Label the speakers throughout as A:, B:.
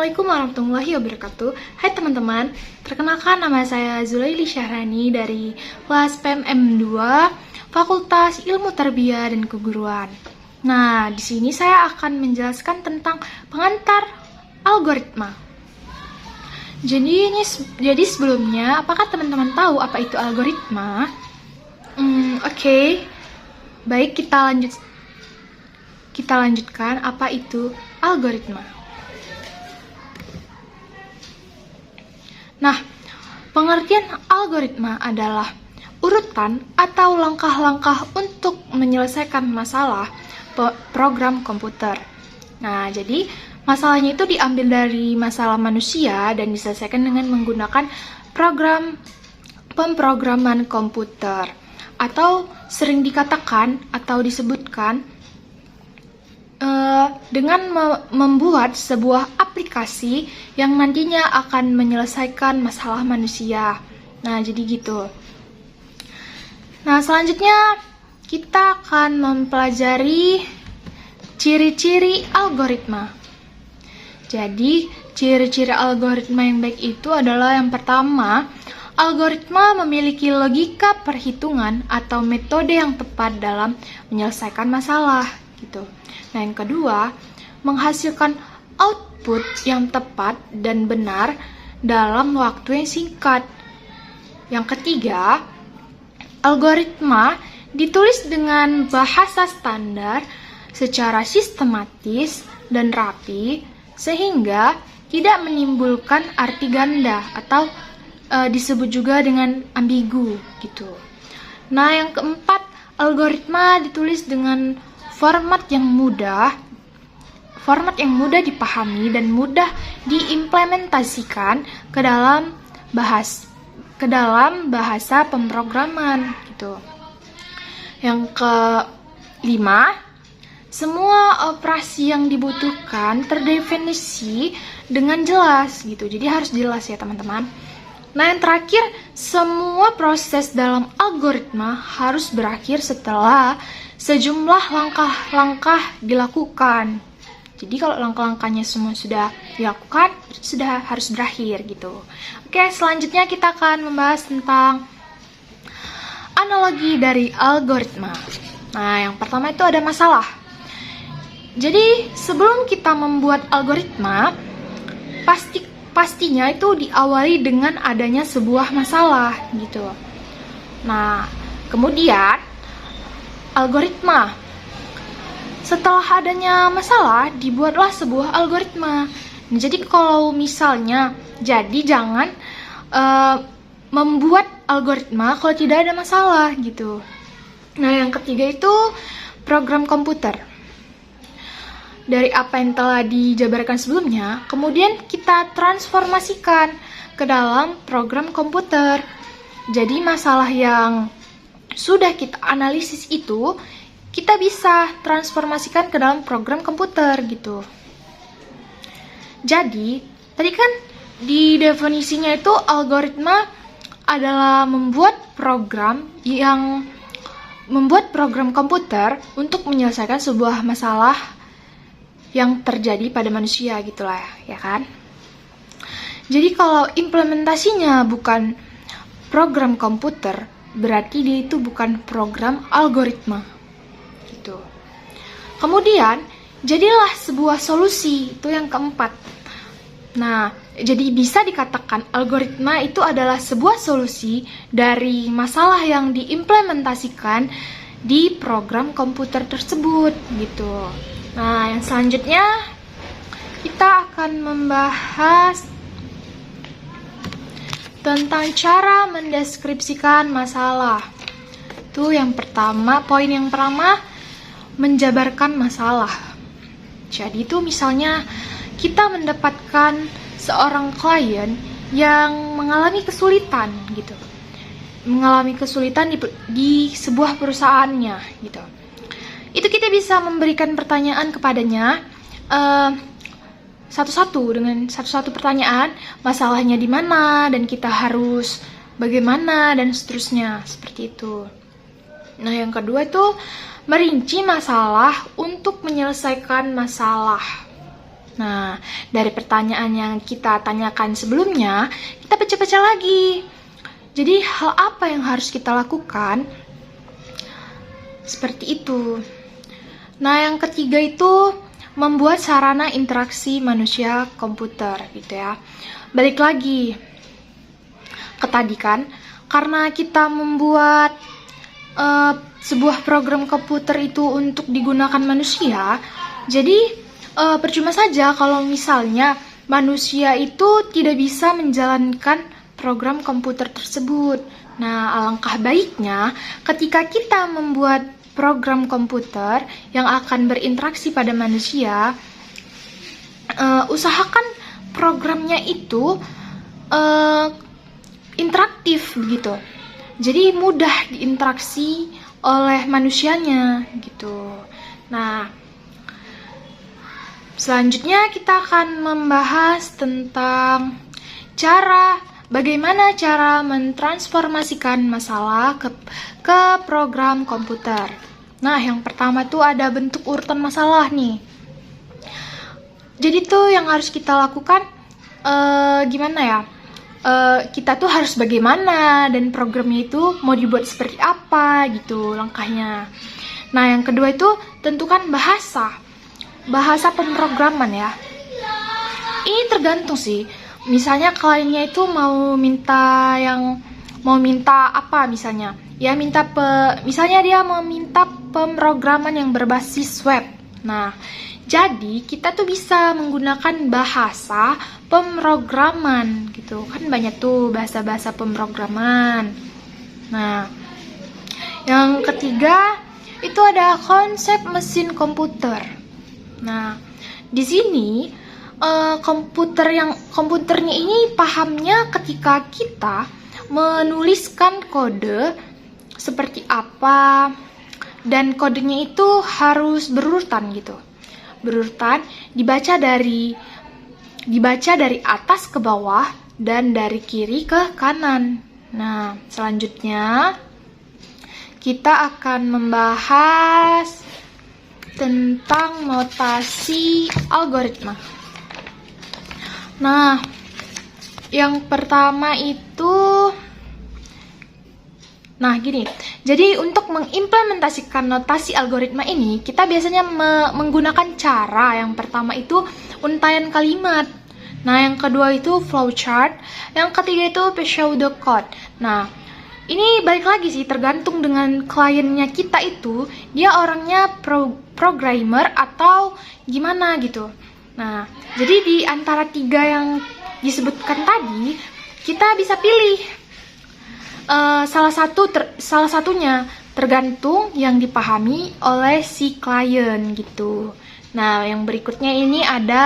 A: Assalamualaikum warahmatullahi wabarakatuh. Hai teman-teman, perkenalkan nama saya Zulaili Syahrani dari kelas PMM 2 Fakultas Ilmu Tarbiyah dan Keguruan. Nah, di sini saya akan menjelaskan tentang pengantar algoritma. Jadi sebelumnya, apakah teman-teman tahu apa itu algoritma? Oke. Baik, kita lanjutkan apa itu algoritma. Nah, pengertian algoritma adalah urutan atau langkah-langkah untuk menyelesaikan masalah program komputer. Nah, jadi masalahnya itu diambil dari masalah manusia dan diselesaikan dengan menggunakan program pemrograman komputer, atau sering dikatakan atau disebutkan dengan membuat sebuah aplikasi yang nantinya akan menyelesaikan masalah manusia. Nah, jadi gitu. Nah, selanjutnya kita akan mempelajari ciri-ciri algoritma. Jadi, ciri-ciri algoritma yang baik itu adalah yang pertama, algoritma memiliki logika perhitungan atau metode yang tepat dalam menyelesaikan masalah, gitu. Nah, yang kedua, menghasilkan output yang tepat dan benar dalam waktu yang singkat. Yang ketiga, algoritma ditulis dengan bahasa standar secara sistematis dan rapi sehingga tidak menimbulkan arti ganda atau disebut juga dengan ambigu gitu. Nah, yang keempat, algoritma ditulis dengan format yang mudah dipahami dan mudah diimplementasikan ke dalam bahasa pemrograman gitu. Yang kelima, semua operasi yang dibutuhkan terdefinisi dengan jelas gitu. Jadi harus jelas ya, teman-teman. Nah, yang terakhir, semua proses dalam algoritma harus berakhir setelah sejumlah langkah-langkah dilakukan. Jadi kalau langkah-langkahnya semua sudah dilakukan, sudah harus berakhir gitu. Oke, selanjutnya kita akan membahas tentang analogi dari algoritma. Nah, yang pertama itu ada masalah. Jadi sebelum kita membuat algoritma, pastinya itu diawali dengan adanya sebuah masalah gitu. Nah, kemudian algoritma. Setelah adanya masalah, dibuatlah sebuah algoritma. Jadi kalau misalnya, jangan membuat algoritma kalau tidak ada masalah gitu. Nah, yang ketiga itu program komputer. Dari apa yang telah dijabarkan sebelumnya, kemudian kita transformasikan ke dalam program komputer. Jadi masalah yang sudah kita analisis itu, kita bisa transformasikan ke dalam program komputer gitu. Jadi, tadi kan di definisinya itu algoritma adalah membuat program komputer untuk menyelesaikan sebuah masalah yang terjadi pada manusia gitulah ya kan. Jadi kalau implementasinya bukan program komputer, berarti dia itu bukan program algoritma gitu. Kemudian jadilah sebuah solusi, itu yang keempat. Nah, jadi bisa dikatakan algoritma itu adalah sebuah solusi dari masalah yang diimplementasikan di program komputer tersebut gitu. Nah, yang selanjutnya kita akan membahas tentang cara mendeskripsikan masalah. Itu yang pertama, poin yang pertama, menjabarkan masalah. Jadi itu misalnya kita mendapatkan seorang klien yang mengalami kesulitan gitu. Mengalami kesulitan di sebuah perusahaannya gitu. Itu kita bisa memberikan pertanyaan kepadanya dengan satu-satu pertanyaan, masalahnya di mana dan kita harus bagaimana dan seterusnya, seperti itu. Nah, yang kedua itu merinci masalah untuk menyelesaikan masalah. Nah, dari pertanyaan yang kita tanyakan sebelumnya, kita baca-baca lagi. Jadi, hal apa yang harus kita lakukan? Seperti itu. Nah, yang ketiga itu membuat sarana interaksi manusia komputer gitu ya. Balik lagi ke tadi kan, karena kita membuat sebuah program komputer itu untuk digunakan manusia, jadi percuma saja kalau misalnya manusia itu tidak bisa menjalankan program komputer tersebut. Nah, alangkah baiknya ketika kita membuat program komputer yang akan berinteraksi pada manusia, usahakan programnya itu interaktif begitu. Jadi mudah diinteraksi oleh manusianya gitu. Nah, selanjutnya kita akan membahas tentang bagaimana cara mentransformasikan masalah ke program komputer. Nah, yang pertama tuh ada bentuk urutan masalah nih. Jadi tuh yang harus kita lakukan gimana ya? Kita tuh harus bagaimana dan programnya itu mau dibuat seperti apa gitu langkahnya. Nah, yang kedua itu tentukan bahasa pemrograman ya. Ini tergantung sih. Misalnya kliennya itu mau minta apa misalnya? Ya misalnya dia mau minta pemrograman yang berbasis web. Nah, jadi kita tuh bisa menggunakan bahasa pemrograman gitu. Kan banyak tuh bahasa-bahasa pemrograman. Nah, yang ketiga itu ada konsep mesin komputer. Nah, di sini komputernya ini pahamnya ketika kita menuliskan kode seperti apa, dan kodenya itu harus berurutan gitu. Berurutan dibaca dari atas ke bawah dan dari kiri ke kanan. Nah, selanjutnya kita akan membahas tentang notasi algoritma. Nah, yang pertama itu gini. Jadi untuk mengimplementasikan notasi algoritma ini, kita biasanya menggunakan cara yang pertama itu untaian kalimat. Nah, yang kedua itu flowchart, yang ketiga itu pseudocode. Nah, ini balik lagi sih, tergantung dengan kliennya kita itu, dia orangnya programmer atau gimana gitu. Nah, jadi di antara tiga yang disebutkan tadi, kita bisa pilih salah satunya, tergantung yang dipahami oleh si klien gitu. Nah, yang berikutnya ini ada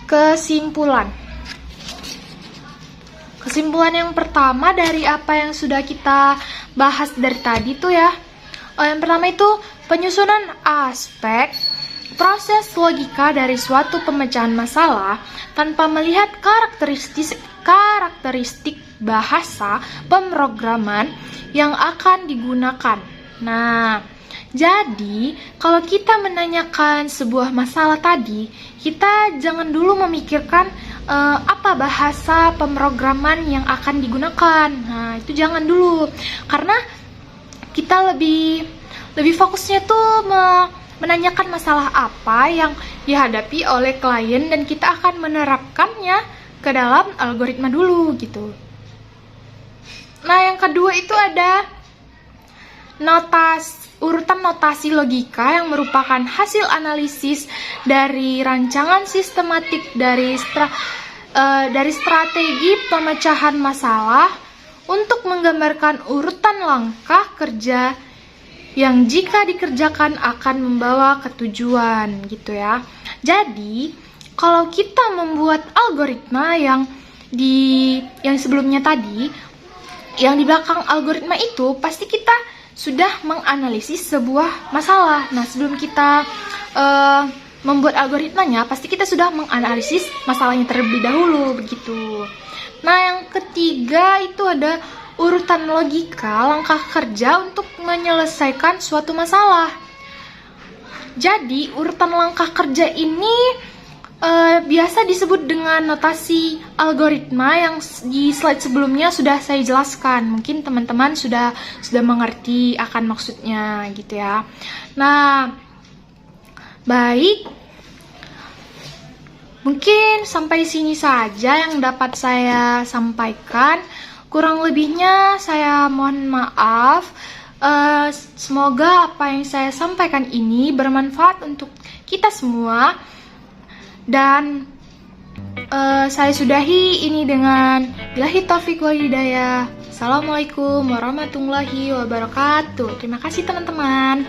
A: kesimpulan. Kesimpulan yang pertama dari apa yang sudah kita bahas dari tadi tuh ya. Yang pertama itu penyusunan aspek proses logika dari suatu pemecahan masalah tanpa melihat karakteristik bahasa pemrograman yang akan digunakan. Nah, jadi kalau kita menanyakan sebuah masalah tadi, kita jangan dulu memikirkan apa bahasa pemrograman yang akan digunakan. Nah, itu jangan dulu, karena kita lebih fokusnya tuh menanyakan masalah apa yang dihadapi oleh klien dan kita akan menerapkannya ke dalam algoritma dulu gitu. Nah, yang kedua itu ada urutan notasi logika yang merupakan hasil analisis dari rancangan sistematik dari strategi pemecahan masalah untuk menggambarkan urutan langkah kerja yang jika dikerjakan akan membawa ke tujuan gitu ya. Jadi, kalau kita membuat algoritma yang sebelumnya tadi, yang di belakang algoritma itu pasti kita sudah menganalisis sebuah masalah. Nah, sebelum kita membuat algoritmanya, pasti kita sudah menganalisis masalahnya terlebih dahulu begitu. Nah, yang ketiga itu ada urutan logika langkah kerja untuk menyelesaikan suatu masalah. Jadi, urutan langkah kerja ini biasa disebut dengan notasi algoritma yang di slide sebelumnya sudah saya jelaskan. Mungkin teman-teman sudah mengerti akan maksudnya gitu ya. Nah, baik. Mungkin sampai sini saja yang dapat saya sampaikan. Kurang lebihnya saya mohon maaf. Semoga apa yang saya sampaikan ini bermanfaat untuk kita semua. Dan saya sudahi ini dengan billahi taufiq wal hidayah. Assalamualaikum warahmatullahi wabarakatuh. Terima kasih teman-teman.